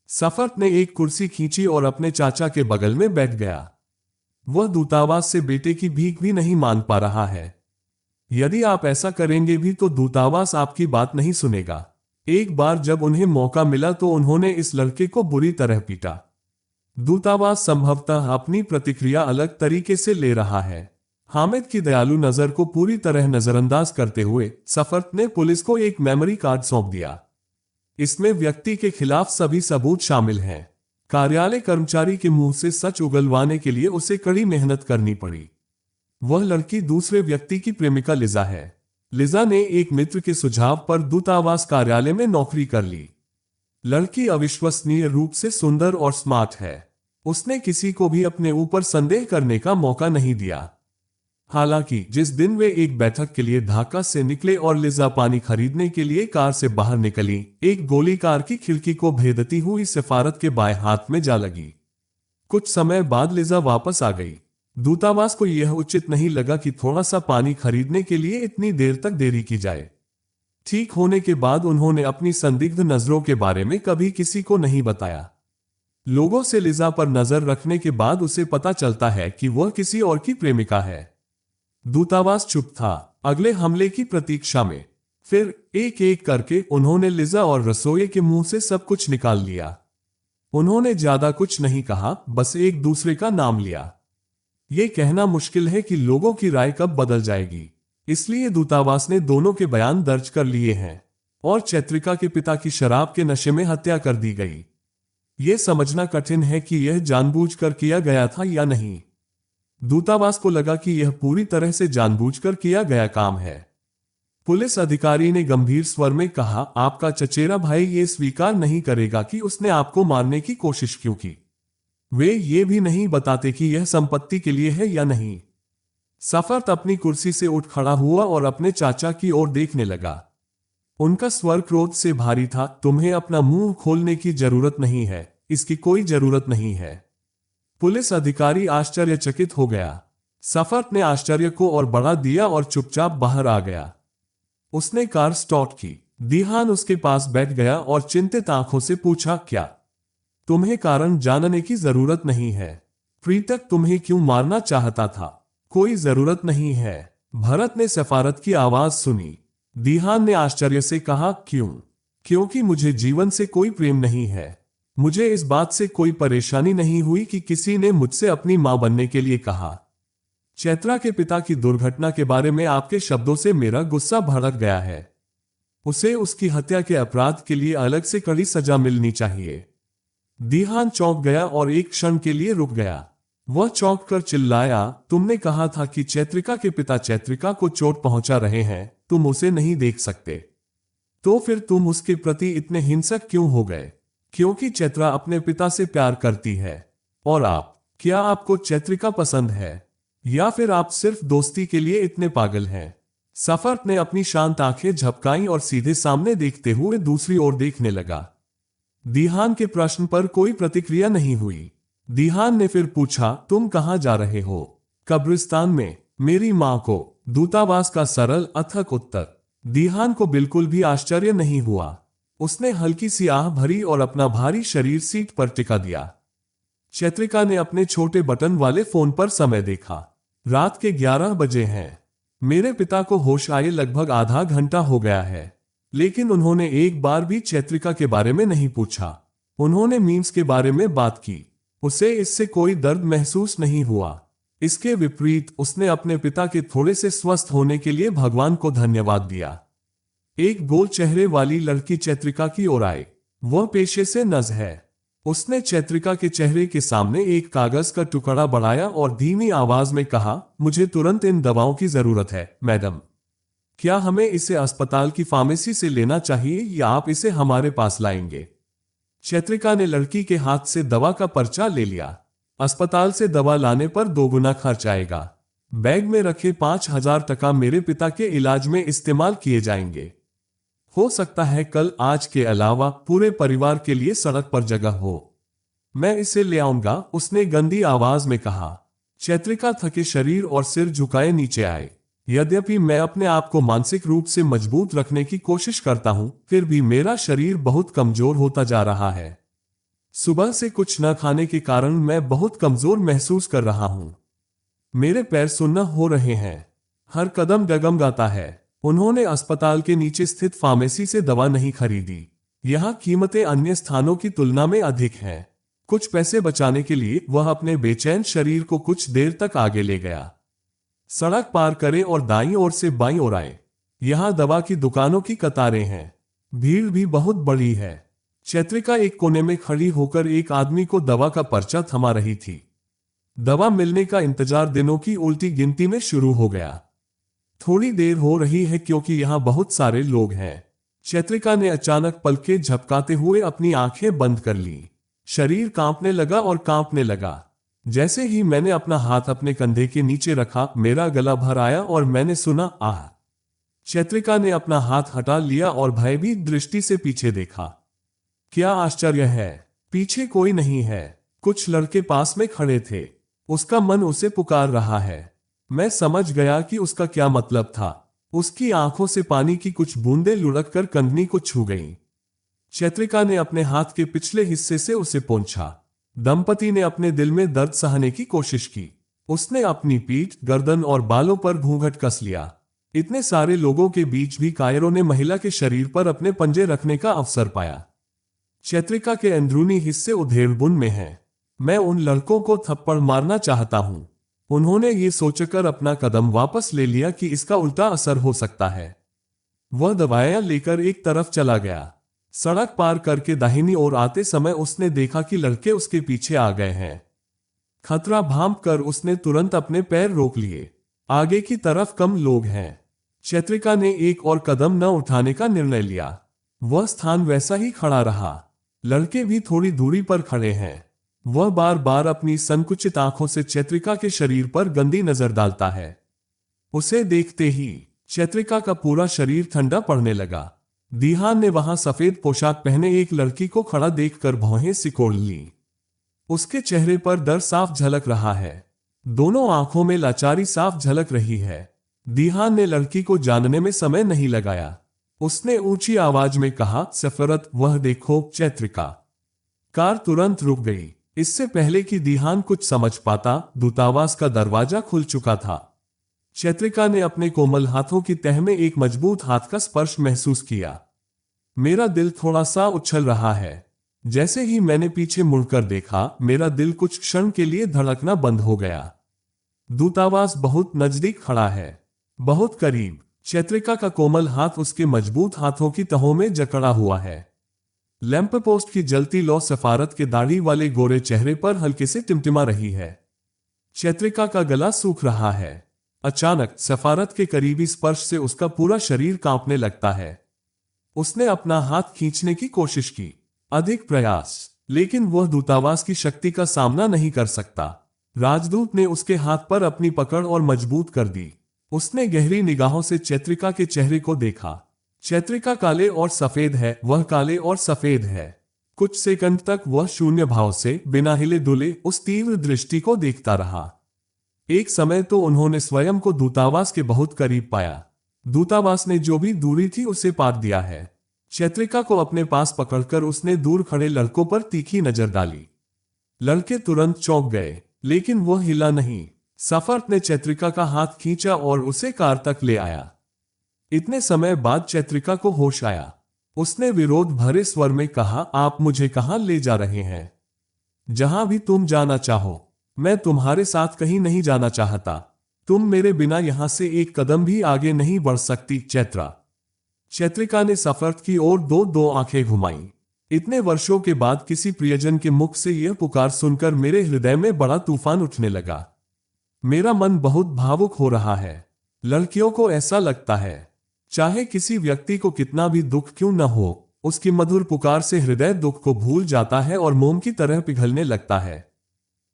सफर्त ने एक कुर्सी खींची और अपने चाचा के बगल में बैठ गया। वह दूतावास से बेटे की भीख भी नहीं मांग पा रहा है। यदि आप ऐसा करेंगे भी तो दूतावास आपकी बात नहीं सुनेगा। एक बार जब उन्हें मौका मिला तो उन्होंने इस लड़के को बुरी तरह पीटा। दूतावास संभवतः अपनी प्रतिक्रिया अलग तरीके से ले रहा है। हामिद की दयालु नजर को पूरी तरह नजरअंदाज करते हुए सफर्त ने पुलिस को एक मेमोरी कार्ड सौंप दिया। इसमें व्यक्ति के खिलाफ सभी सबूत शामिल हैं। कार्यालय कर्मचारी के मुंह से सच उगलवाने के लिए उसे कड़ी मेहनत करनी पड़ी। वह लड़की दूसरे व्यक्ति की प्रेमिका लिजा है। लिजा ने एक मित्र के सुझाव पर दूतावास कार्यालय में नौकरी कर ली। लड़की अविश्वसनीय रूप से सुंदर और स्मार्ट है। उसने किसी को भी अपने ऊपर संदेह करने का मौका नहीं दिया। हालांकि जिस दिन वे एक बैठक के लिए ढाका से निकले और लिजा पानी खरीदने के लिए कार से बाहर निकली, एक गोली कार की खिड़की को भेदती हुई सफारत के बाएं हाथ में जा लगी। कुछ समय बाद लिजा वापस आ गई। दूतावास को यह उचित नहीं लगा कि थोड़ा सा पानी खरीदने के लिए इतनी देर तक देरी की जाए। ठीक होने के बाद उन्होंने अपनी संदिग्ध नजरों के बारे में कभी किसी को नहीं बताया। लोगों से लिजा पर नजर रखने के बाद उसे पता चलता है कि वह किसी और की प्रेमिका है। दूतावास चुप था, अगले हमले की प्रतीक्षा में। फिर एक एक करके उन्होंने लिजा और रसोई के मुंह से सब कुछ निकाल लिया। उन्होंने ज्यादा कुछ नहीं कहा, बस एक दूसरे का नाम लिया। यह कहना मुश्किल है कि लोगों की राय कब बदल जाएगी, इसलिए दूतावास ने दोनों के बयान दर्ज कर लिए हैं और चैत्रिका के पिता की शराब के नशे में हत्या कर दी गई। यह समझना कठिन है कि यह जानबूझकर किया गया था या नहीं। दूतावास को लगा कि यह पूरी तरह से जानबूझकर किया गया काम है। पुलिस अधिकारी ने गंभीर स्वर में कहा, आपका चचेरा भाई यह स्वीकार नहीं करेगा कि उसने आपको मारने की कोशिश क्यों की। वे ये भी नहीं बताते कि यह संपत्ति के लिए है या नहीं। सफर्त अपनी कुर्सी से उठ खड़ा हुआ और अपने चाचा की ओर देखने लगा। उनका स्वर क्रोध से भारी था। तुम्हें अपना मुंह खोलने की जरूरत नहीं है, इसकी कोई जरूरत नहीं है। पुलिस अधिकारी आश्चर्यचकित हो गया। सफर्त ने आश्चर्य को और बढ़ा दिया और चुपचाप बाहर आ गया। उसने कार स्टार्ट की। दीहान उसके पास बैठ गया और चिंतित आंखों से पूछा, क्या तुम्हें कारण जानने की जरूरत नहीं है? प्रीतक तुम्हें क्यों मारना चाहता था? कोई जरूरत नहीं है। भरत ने सफारत की आवाज सुनी। दीहान ने आश्चर्य से कहा, क्यों? क्योंकि मुझे जीवन से कोई प्रेम नहीं है। मुझे इस बात से कोई परेशानी नहीं हुई कि किसी ने मुझसे अपनी मां बनने के लिए कहा। चैत्रा के पिता की दुर्घटना के बारे में आपके शब्दों से मेरा गुस्सा भड़क गया है। उसे उसकी हत्या के अपराध के लिए अलग से कड़ी सजा मिलनी चाहिए। दीहान चौंक गया और एक क्षण के लिए रुक गया। वह चौंक कर चिल्लाया, तुमने कहा था कि चैत्रिका के पिता चैत्रिका को चोट पहुंचा रहे हैं, तुम उसे नहीं देख सकते। तो फिर तुम उसके प्रति इतने हिंसक क्यों हो गए? क्योंकि चैत्रा अपने पिता से प्यार करती है। और आप, क्या आपको चैत्रिका पसंद है या फिर आप सिर्फ दोस्ती के लिए इतने पागल हैं? सफर्त ने अपनी शांत आंखें झपकाई और सीधे सामने देखते हुए दूसरी ओर देखने लगा। दीहान के प्रश्न पर कोई प्रतिक्रिया नहीं हुई। दीहान ने फिर पूछा, तुम कहां जा रहे हो? कब्रिस्तान में, मेरी मां को। दूतावास का सरल अथक उत्तर। दीहान को बिल्कुल भी आश्चर्य नहीं हुआ। उसने हल्की सी आह भरी और अपना भारी शरीर सीट पर टिका दिया। चैत्रिका ने अपने छोटे बटन वाले फोन पर समय देखा। रात के 11 बजे हैं। मेरे पिता को होश आए लगभग आधा घंटा हो गया है, लेकिन उन्होंने एक बार भी चैत्रिका के बारे में नहीं पूछा। उन्होंने मीम्स के बारे में बात की। उसे इससे कोई दर्द महसूस नहीं हुआ। इसके विपरीत उसने अपने पिता के थोड़े से स्वस्थ होने के लिए भगवान को धन्यवाद दिया। एक गोल चेहरे वाली लड़की चैत्रिका की ओर आई। वह पेशे से नर्स है। उसने चैत्रिका के चेहरे के सामने एक कागज का टुकड़ा बढ़ाया और धीमी आवाज में कहा, मुझे तुरंत इन दवाओं की जरूरत है, मैडम। क्या हमें इसे अस्पताल की फार्मेसी से लेना चाहिए या आप इसे हमारे पास लाएंगे? चैत्रिका ने लड़की के हाथ से दवा का पर्चा ले लिया। अस्पताल से दवा लाने पर 2 गुना खर्च आएगा। बैग में रखे 5,000 टका मेरे पिता के इलाज में इस्तेमाल किए जाएंगे। हो सकता है कल आज के अलावा पूरे परिवार के लिए सड़क पर जगह हो। मैं इसे ले आऊंगा, उसने गंदी आवाज में कहा। चैत्रिका थके शरीर और सिर झुकाए नीचे आए। यद्यपि मैं अपने आप को मानसिक रूप से मजबूत रखने की कोशिश करता हूं, फिर भी मेरा शरीर बहुत कमजोर होता जा रहा है। सुबह से कुछ न खाने के कारण मैं बहुत कमजोर महसूस कर रहा हूं। मेरे पैर सुन्न हो रहे हैं। हर कदम डगमगाता है। उन्होंने अस्पताल के नीचे स्थित फार्मेसी से दवा नहीं खरीदी। यहाँ कीमतें अन्य स्थानों की तुलना में अधिक हैं। कुछ पैसे बचाने के लिए वह अपने बेचैन शरीर को कुछ देर तक आगे ले गया। सड़क पार करे और दाईं ओर से बाईं ओर आए। यहाँ दवा की दुकानों की कतारें हैं। भीड़ भी बहुत बड़ी है। चैत्रिका एक कोने में खड़ी होकर एक आदमी को दवा का पर्चा थमा रही थी। दवा मिलने का इंतजार दिनों की उल्टी गिनती में शुरू हो गया। थोड़ी देर हो रही है क्योंकि यहाँ बहुत सारे लोग हैं। चैत्रिका ने अचानक पलकें झपकाते हुए अपनी आंखें बंद कर ली। शरीर कांपने लगा और कांपने लगा। जैसे ही मैंने अपना हाथ अपने कंधे के नीचे रखा, मेरा गला भर आया और मैंने सुना, आह। चैत्रिका ने अपना हाथ हटा लिया और भयभीत दृष्टि से पीछे देखा। क्या आश्चर्य है, पीछे कोई नहीं है। कुछ लड़के पास में खड़े थे। उसका मन उसे पुकार रहा है। मैं समझ गया कि उसका क्या मतलब था। उसकी आंखों से पानी की कुछ बूंदें लुढ़ककर कंगनी को छू गईं। चैत्रिका ने अपने हाथ के पिछले हिस्से से उसे पोंछा। दंपति ने अपने दिल में दर्द सहने की कोशिश की। उसने अपनी पीठ, गर्दन और बालों पर घूंघट कस लिया। इतने सारे लोगों के बीच भी कायरों ने महिला के शरीर पर अपने पंजे रखने का अवसर पाया। चैत्रिका के अंदरूनी हिस्से उधेड़बुन में हैं। मैं उन लड़कों को थप्पड़ मारना चाहता हूं। उन्होंने ये सोचकर अपना कदम वापस ले लिया कि इसका उल्टा असर हो सकता है। वह दवाइयां लेकर एक तरफ चला गया। सड़क पार करके दाहिनी ओर आते समय उसने देखा कि लड़के उसके पीछे आ गए हैं। खतरा भांप कर उसने तुरंत अपने पैर रोक लिए। आगे की तरफ कम लोग हैं। चैत्रिका ने एक और कदम न उठाने का निर्णय लिया। वह स्थान वैसा ही खड़ा रहा। लड़के भी थोड़ी दूरी पर खड़े हैं। वह बार बार अपनी संकुचित आंखों से चैत्रिका के शरीर पर गंदी नजर डालता है। उसे देखते ही चैत्रिका का पूरा शरीर ठंडा पड़ने लगा। दीहान ने वहां सफेद पोशाक पहने एक लड़की को खड़ा देखकर भौहें सिकोड़ ली। उसके चेहरे पर डर साफ झलक रहा है। दोनों आंखों में लाचारी साफ झलक रही है। दीहान ने लड़की को जानने में समय नहीं लगाया। उसने ऊंची आवाज में कहा, सफरत, वह देखो। चैत्रिका। कार तुरंत रुक गई। इससे पहले कि दीहान कुछ समझ पाता, दूतावास का दरवाजा खुल चुका था। चैत्रिका ने अपने कोमल हाथों की तह में एक मजबूत हाथ का स्पर्श महसूस किया। मेरा दिल थोड़ा सा उछल रहा है। जैसे ही मैंने पीछे मुड़कर देखा, मेरा दिल कुछ क्षण के लिए धड़कना बंद हो गया। दूतावास बहुत नजदीक खड़ा है, बहुत करीब। चैत्रिका का कोमल हाथ उसके मजबूत हाथों की तहों में जकड़ा हुआ है। लैंप पोस्ट की जलती लौ सफारत के दाढ़ी वाले गोरे चेहरे पर हल्के से टिमटिमा रही है। चैत्रिका का गला सूख रहा है। अचानक सफारत के करीबी स्पर्श से उसका पूरा शरीर कांपने लगता है। उसने अपना हाथ खींचने की कोशिश की, अधिक प्रयास, लेकिन वह दूतावास की शक्ति का सामना नहीं कर सकता। राजदूत ने उसके हाथ पर अपनी पकड़ और मजबूत कर दी। उसने गहरी निगाहों से चैत्रिका के चेहरे को देखा। चैत्रिका काले और सफेद है, वह काले और सफेद है। कुछ सेकंड तक वह शून्य भाव से, बिना हिले डुले, उस तीव्र दृष्टि को देखता रहा। एक समय तो उन्होंने स्वयं को दूतावास के बहुत करीब पाया। दूतावास ने जो भी दूरी थी उसे पार दिया है। चैत्रिका को अपने पास पकड़कर उसने दूर खड़े लड़कों पर तीखी नजर डाली। लड़के तुरंत चौंक गए, लेकिन वह हिला नहीं। सफरत ने चैत्रिका का हाथ खींचा और उसे कार तक ले आया। इतने समय बाद चैत्रिका को होश आया। उसने विरोध भरे स्वर में कहा, आप मुझे कहां ले जा रहे हैं? जहां भी तुम जाना चाहो। मैं तुम्हारे साथ कहीं नहीं जाना चाहता। तुम मेरे बिना यहां से एक कदम भी आगे नहीं बढ़ सकती, चैत्रा। चैत्रिका ने सफरत की ओर दो आंखें घुमाई। इतने वर्षों के बाद किसी प्रियजन के मुख से यह पुकार सुनकर मेरे हृदय में बड़ा तूफान उठने लगा। मेरा मन बहुत भावुक हो रहा है। लड़कियों को ऐसा लगता है, चाहे किसी व्यक्ति को कितना भी दुख क्यों न हो, उसकी मधुर पुकार से हृदय दुख को भूल जाता है और मोम की तरह पिघलने लगता है।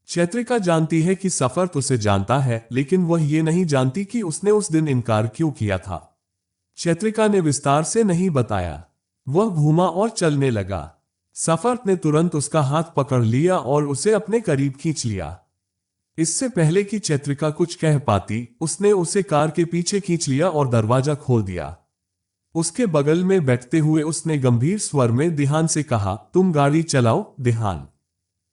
चैत्रिका जानती है कि सफरत उसे जानता है, लेकिन वह ये नहीं जानती कि उसने उस दिन इनकार क्यों किया था। चैत्रिका ने विस्तार से नहीं बताया। वह घूमा और चलने लगा। सफरत ने तुरंत उसका हाथ पकड़ लिया और उसे अपने करीब खींच लिया। इससे पहले कि चैत्रिका कुछ कह पाती, उसने उसे कार के पीछे खींच लिया और दरवाजा खोल दिया। उसके बगल में बैठते हुए उसने गंभीर स्वर में दीहान से कहा, तुम गाड़ी चलाओ, दीहान।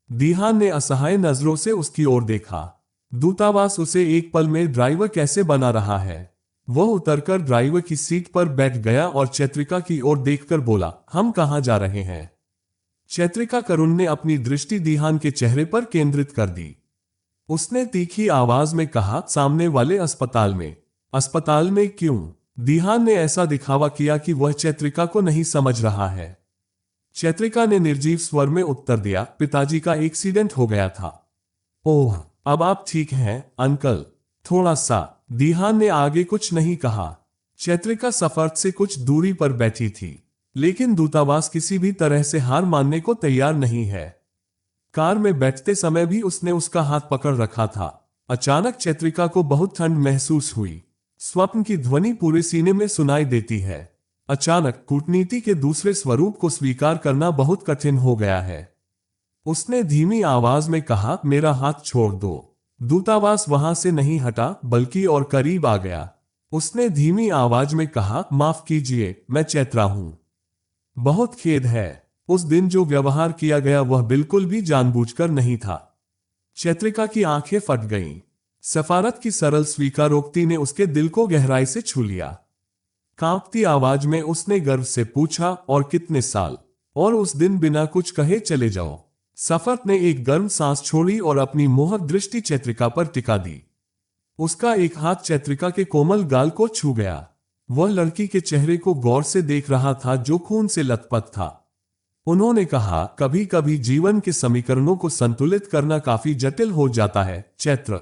दीहान ने असहाय नजरों से उसकी ओर देखा। दूतावास उसे एक पल में ड्राइवर कैसे बना रहा है। वह उतरकर ड्राइवर की सीट पर बैठ गया और चैत्रिका की ओर देखकर बोला, हम कहाँ जा रहे हैं? चैत्रिका करुण ने अपनी दृष्टि दीहान के चेहरे पर केंद्रित कर दी। उसने तीखी आवाज में कहा, सामने वाले अस्पताल में। अस्पताल में क्यों? दीहान ने ऐसा दिखावा किया कि वह चैत्रिका को नहीं समझ रहा है। चैत्रिका ने निर्जीव स्वर में उत्तर दिया, पिताजी का एक्सीडेंट हो गया था। ओह, अब आप ठीक हैं अंकल? थोड़ा सा। दीहान ने आगे कुछ नहीं कहा। चैत्रिका सफर से कुछ दूरी पर बैठी थी, लेकिन दूतावास किसी भी तरह से हार मानने को तैयार नहीं है। कार में बैठते समय भी उसने उसका हाथ पकड़ रखा था। अचानक चैत्रिका को बहुत ठंड महसूस हुई। स्वप्न की ध्वनि पूरे सीने में सुनाई देती है। अचानक कूटनीति के दूसरे स्वरूप को स्वीकार करना बहुत कठिन हो गया है। उसने धीमी आवाज में कहा, मेरा हाथ छोड़ दो। दूतावास वहां से नहीं हटा, बल्कि और करीब आ गया। उसने धीमी आवाज में कहा, माफ कीजिए, मैं चैत्रा हूं। बहुत खेद है। उस दिन जो व्यवहार किया गया वह बिल्कुल भी जानबूझकर नहीं था। चैत्रिका की आंखें फट गईं। सफारत की सरल स्वीकारोक्ति ने उसके दिल को गहराई से छू लिया। कांपती आवाज में उसने गर्व से पूछा, और कितने साल? और उस दिन बिना कुछ कहे चले जाओ। सफरत ने एक गर्म सांस छोड़ी और अपनी मोहक दृष्टि चैत्रिका पर टिका दी। उसका एक हाथ चैत्रिका के कोमल गाल को छू गया। वह लड़की के चेहरे को गौर से देख रहा था जो खून से लथपथ था। उन्होंने कहा, कभी कभी जीवन के समीकरणों को संतुलित करना काफी जटिल हो जाता है चैत्र।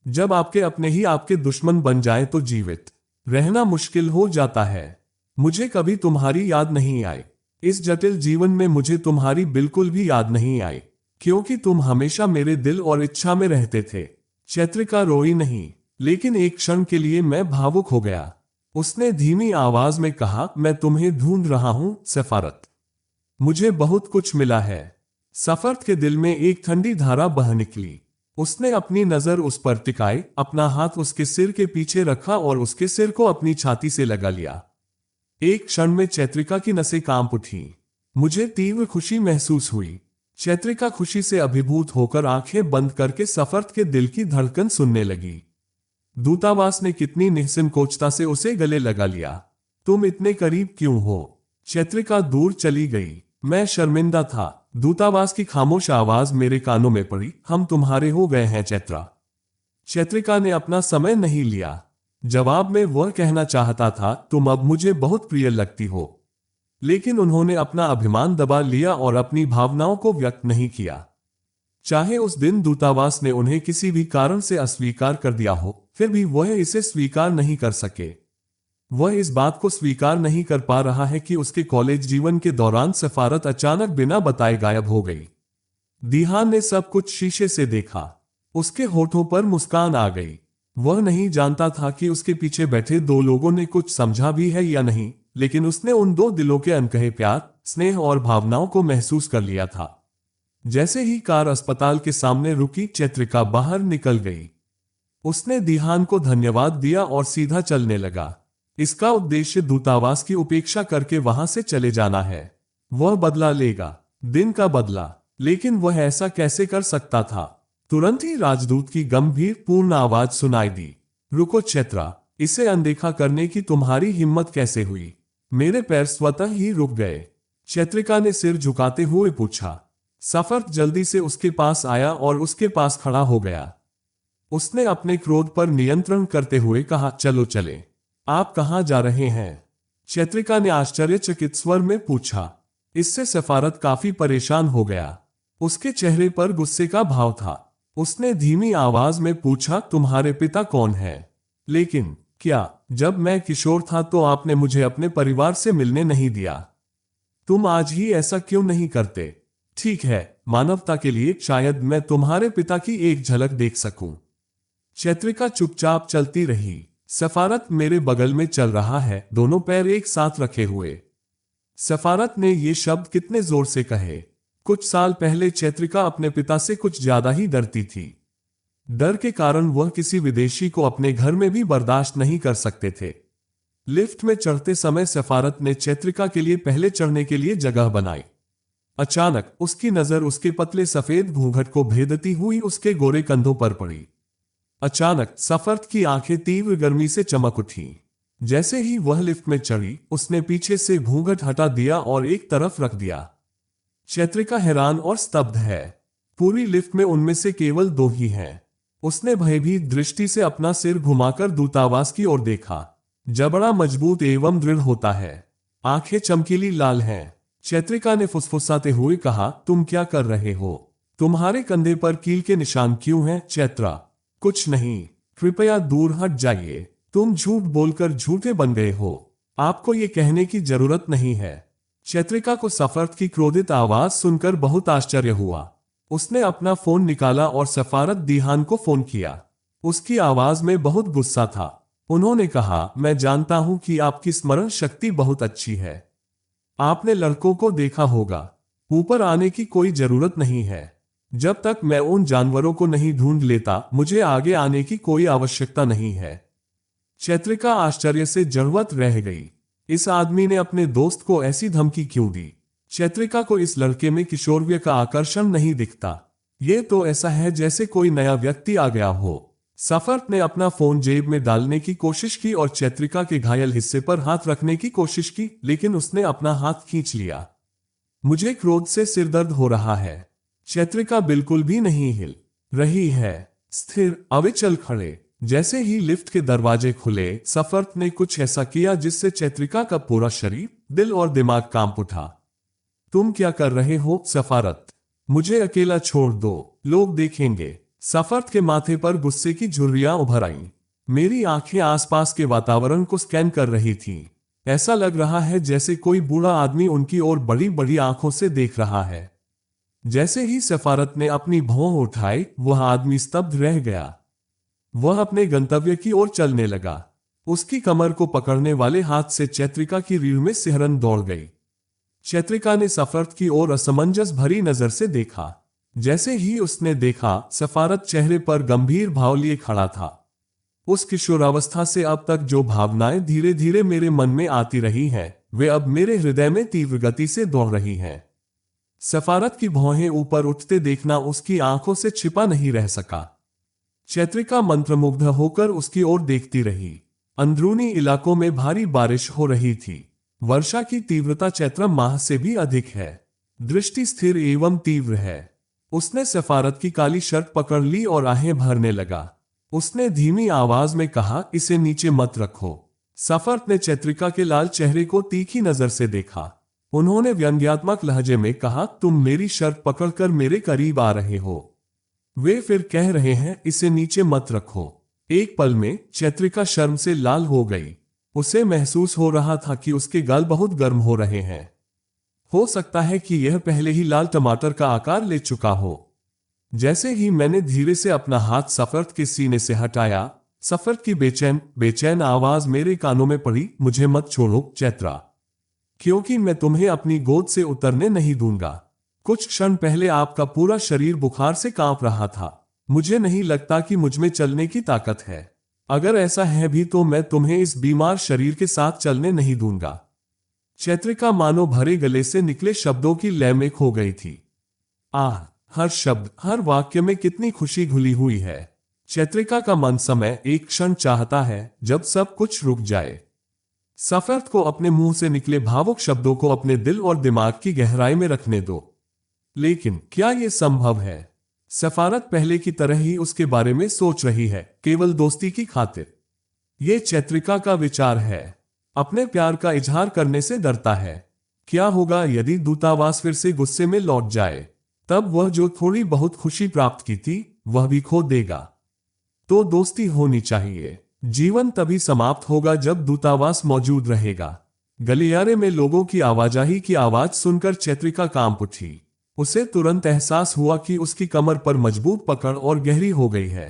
जब आपके अपने ही आपके दुश्मन बन जाए तो जीवित रहना मुश्किल हो जाता है। मुझे कभी तुम्हारी याद नहीं आई। इस जटिल जीवन में मुझे तुम्हारी बिल्कुल भी याद नहीं आई, क्योंकि तुम हमेशा मेरे दिल और इच्छा में रहते थे। चैत्रिका रोई नहीं, लेकिन एक क्षण के लिए मैं भावुक हो गया। उसने धीमी आवाज में कहा, मैं तुम्हें ढूंढ रहा हूं सफारत। मुझे बहुत कुछ मिला है। सफरत के दिल में एक ठंडी धारा बह निकली। उसने अपनी नजर उस पर टिकाई, अपना हाथ उसके सिर के पीछे रखा और उसके सिर को अपनी छाती से लगा लिया। एक क्षण में चैत्रिका की नसें कांप उठी। मुझे तीव्र खुशी महसूस हुई। चैत्रिका खुशी से अभिभूत होकर आंखें बंद करके सफरत के दिल की धड़कन सुनने लगी। दूतावास ने कितनी निसंकोचता से उसे गले लगा लिया। तुम इतने करीब क्यों हो? चैत्रिका दूर चली गई। मैं शर्मिंदा था। दूतावास की खामोश आवाज मेरे कानों में पड़ी, हम तुम्हारे हो गए हैं चैत्रा। चैत्रिका ने अपना समय नहीं लिया। जवाब में वह कहना चाहता था, तुम अब मुझे बहुत प्रिय लगती हो, लेकिन उन्होंने अपना अभिमान दबा लिया और अपनी भावनाओं को व्यक्त नहीं किया। चाहे उस दिन दूतावास ने उन्हें किसी भी कारण से अस्वीकार कर दिया हो, फिर भी वह इसे स्वीकार नहीं कर सके। वह इस बात को स्वीकार नहीं कर पा रहा है कि उसके कॉलेज जीवन के दौरान सफारत अचानक बिना बताए गायब हो गई। दीहान ने सब कुछ शीशे से देखा। उसके होठों पर मुस्कान आ गई। वह नहीं जानता था कि उसके पीछे बैठे दो लोगों ने कुछ समझा भी है या नहीं, लेकिन उसने उन दो दिलों के अनकहे प्यार, स्नेह और भावनाओं को महसूस कर लिया था। जैसे ही कार अस्पताल के सामने रुकी, चैत्रिका बाहर निकल गई। उसने दीहान को धन्यवाद दिया और सीधा चलने लगा। इसका उद्देश्य दूतावास की उपेक्षा करके वहां से चले जाना है। वह बदला लेगा, दिन का बदला। लेकिन वह ऐसा कैसे कर सकता था? तुरंत ही राजदूत की गंभीर पूर्ण आवाज सुनाई दी, रुको चैत्रा, इसे अनदेखा करने की तुम्हारी हिम्मत कैसे हुई? मेरे पैर स्वतः ही रुक गए। चैत्रिका ने सिर झुकाते हुए पूछा। सफरत जल्दी से उसके पास आया और उसके पास खड़ा हो गया। उसने अपने क्रोध पर नियंत्रण करते हुए कहा, चलो चले। आप कहां जा रहे हैं? चैत्रिका ने आश्चर्यचकित स्वर में पूछा। इससे सफारत काफी परेशान हो गया। उसके चेहरे पर गुस्से का भाव था। उसने धीमी आवाज में पूछा, तुम्हारे पिता कौन है? लेकिन क्या जब मैं किशोर था तो आपने मुझे अपने परिवार से मिलने नहीं दिया? तुम आज ही ऐसा क्यों नहीं करते? ठीक है, मानवता के लिए शायद मैं तुम्हारे पिता की एक झलक देख सकूं। चैत्रिका चुपचाप चलती रही। सफारत मेरे बगल में चल रहा है, दोनों पैर एक साथ रखे हुए। सफारत ने ये शब्द कितने जोर से कहे। कुछ साल पहले चैत्रिका अपने पिता से कुछ ज्यादा ही डरती थी। डर के कारण वह किसी विदेशी को अपने घर में भी बर्दाश्त नहीं कर सकते थे। लिफ्ट में चढ़ते समय सफारत ने चैत्रिका के लिए पहले चढ़ने के लिए जगह बनाई। अचानक उसकी नजर उसके पतले सफेद घूंघट को भेदती हुई उसके गोरे कंधों पर पड़ी। अचानक सफरत की आंखें तीव्र गर्मी से चमक उठी। जैसे ही वह लिफ्ट में चढ़ी, उसने पीछे से घूंघट हटा दिया और एक तरफ रख दिया। चैत्रिका हैरान और स्तब्ध है। पूरी लिफ्ट में उनमें से केवल दो ही हैं। उसने भयभीत दृष्टि से अपना सिर घुमाकर दूतावास की ओर देखा। जबड़ा मजबूत एवं दृढ़ होता है, आंखें चमकीली लाल हैं। चैत्रिका ने फुसफुसाते हुए कहा, तुम क्या कर रहे हो? तुम्हारे कंधे पर कील के निशान क्यों हैं? चैत्रा, कुछ नहीं, कृपया दूर हट जाइए। तुम झूठ बोलकर झूठे बन गए हो। आपको ये कहने की जरूरत नहीं है। चैत्रिका को सफरत की क्रोधित आवाज सुनकर बहुत आश्चर्य हुआ। उसने अपना फोन निकाला और सफारत दिहान को फोन किया। उसकी आवाज में बहुत गुस्सा था। उन्होंने कहा, मैं जानता हूं कि आपकी स्मरण शक्ति बहुत अच्छी है। आपने लड़कों को देखा होगा। ऊपर आने की कोई जरूरत नहीं है। जब तक मैं उन जानवरों को नहीं ढूंढ लेता, मुझे आगे आने की कोई आवश्यकता नहीं है। चैत्रिका आश्चर्य से जड़वत रह गई। इस आदमी ने अपने दोस्त को ऐसी धमकी क्यों दी? चैत्रिका को इस लड़के में किशोरवय का आकर्षण नहीं दिखता। ये तो ऐसा है जैसे कोई नया व्यक्ति आ गया हो। सफरत ने अपना फोन जेब में डालने की कोशिश की और चैत्रिका के घायल हिस्से पर हाथ रखने की कोशिश की, लेकिन उसने अपना हाथ खींच लिया। मुझे क्रोध से सिरदर्द हो रहा है। चैत्रिका बिल्कुल भी नहीं हिल रही है, स्थिर अविचल खड़े। जैसे ही लिफ्ट के दरवाजे खुले, सफरत ने कुछ ऐसा किया जिससे चैत्रिका का पूरा शरीर, दिल और दिमाग कांप उठा। तुम क्या कर रहे हो सफारत? मुझे अकेला छोड़ दो, लोग देखेंगे। सफरत के माथे पर गुस्से की झुर्रियां उभर आईं। मेरी आंखें आसपास के वातावरण को स्कैन कर रही थीं। ऐसा लग रहा है जैसे कोई बूढ़ा आदमी उनकी ओर बड़ी बड़ी आंखों से देख रहा है। जैसे ही सफारत ने अपनी भौं उठाई, वह आदमी स्तब्ध रह गया। वह अपने गंतव्य की ओर चलने लगा। उसकी कमर को पकड़ने वाले हाथ से चैत्रिका की रीढ़ में सिहरन दौड़ गई। चैत्रिका ने सफरत की ओर असमंजस भरी नजर से देखा। जैसे ही उसने देखा, सफारत चेहरे पर गंभीर भाव लिए खड़ा था। उस किशोरावस्था से अब तक जो भावनाएं धीरे धीरे मेरे मन में आती रही हैं, वे अब मेरे हृदय में तीव्र गति से दौड़ रही हैं। सफारत की भौहें ऊपर उठते देखना उसकी आंखों से छिपा नहीं रह सका। चैत्रिका मंत्रमुग्ध होकर उसकी ओर देखती रही। अंदरूनी इलाकों में भारी बारिश हो रही थी। वर्षा की तीव्रता चैत्र माह से भी अधिक है। दृष्टि स्थिर एवं तीव्र है। उसने सफारत की काली शर्ट पकड़ ली और आहें भरने लगा। उसने धीमी आवाज में कहा, इसे नीचे मत रखो। सफारत ने चैत्रिका के लाल चेहरे को तीखी नजर से देखा। उन्होंने व्यंग्यात्मक लहजे में कहा, तुम मेरी शर्ट पकड़कर मेरे करीब आ रहे हो। वे फिर कह रहे हैं, इसे नीचे मत रखो। एक पल में चैत्रिका शर्म से लाल हो गई। उसे महसूस हो रहा था कि उसके गाल बहुत गर्म हो रहे हैं। हो सकता है कि यह पहले ही लाल टमाटर का आकार ले चुका हो। जैसे ही मैंने धीरे से अपना हाथ सफरत के सीने से हटाया, सफरत की बेचैन बेचैन आवाज मेरे कानों में पड़ी, मुझे मत छोड़ो चैत्रा, क्योंकि मैं तुम्हें अपनी गोद से उतरने नहीं दूंगा। कुछ क्षण पहले आपका पूरा शरीर बुखार से कांप रहा था। मुझे नहीं लगता कि मुझमें चलने की ताकत है। अगर ऐसा है भी तो मैं तुम्हें इस बीमार शरीर के साथ चलने नहीं दूंगा। चैत्रिका मानो भरे गले से निकले शब्दों की लय में खो गई थी। आह, हर शब्द, हर वाक्य में कितनी खुशी घुली हुई है। चैत्रिका का मन समय एक क्षण चाहता है जब सब कुछ रुक जाए। सफरत को अपने मुंह से निकले भावुक शब्दों को अपने दिल और दिमाग की गहराई में रखने दो। लेकिन क्या यह संभव है? सफारत पहले की तरह ही उसके बारे में सोच रही है, केवल दोस्ती की खातिर। यह चैत्रिका का विचार है। अपने प्यार का इजहार करने से डरता है। क्या होगा यदि दूतावास फिर से गुस्से में लौट जाए? तब वह जो थोड़ी बहुत खुशी प्राप्त की थी, वह भी खो देगा। तो दोस्ती होनी चाहिए। जीवन तभी समाप्त होगा जब दूतावास मौजूद रहेगा। गलियारे में लोगों की आवाजाही की आवाज सुनकर चैत्रिका कांप उठी। उसे तुरंत एहसास हुआ कि उसकी कमर पर मजबूत पकड़ और गहरी हो गई है।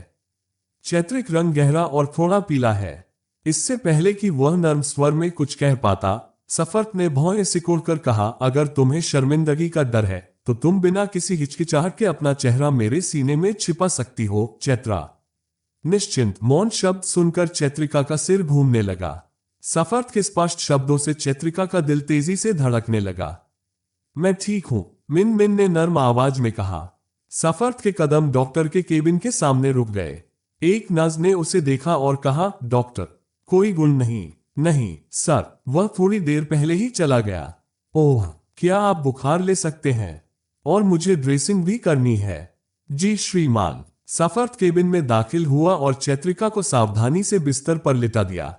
चैत्रिक रंग गहरा और थोड़ा पीला है। इससे पहले कि वह नर्म स्वर में कुछ कह पाता, सफरत ने भौहें सिकुड़कर कहा, अगर तुम्हें शर्मिंदगी का डर है तो तुम बिना किसी हिचकिचाहट के अपना चेहरा मेरे सीने में छिपा सकती हो चैत्रा। निश्चिंत मौन शब्द सुनकर चैत्रिका का सिर घूमने लगा। सफरत के स्पष्ट शब्दों से चैत्रिका का दिल तेजी से धड़कने लगा। मैं ठीक हूं, मिन मिन ने नर्म आवाज में कहा। सफर्त के कदम डॉक्टर के केबिन के सामने रुक गए। एक नर्स ने उसे देखा और कहा, डॉक्टर, कोई गुण नहीं। नहीं सर, वह थोड़ी देर पहले ही चला गया। ओह, क्या आप बुखार ले सकते हैं? और मुझे ड्रेसिंग भी करनी है। जी श्रीमान। सफर्त केबिन में दाखिल हुआ और चैत्रिका को सावधानी से बिस्तर पर लिटा दिया।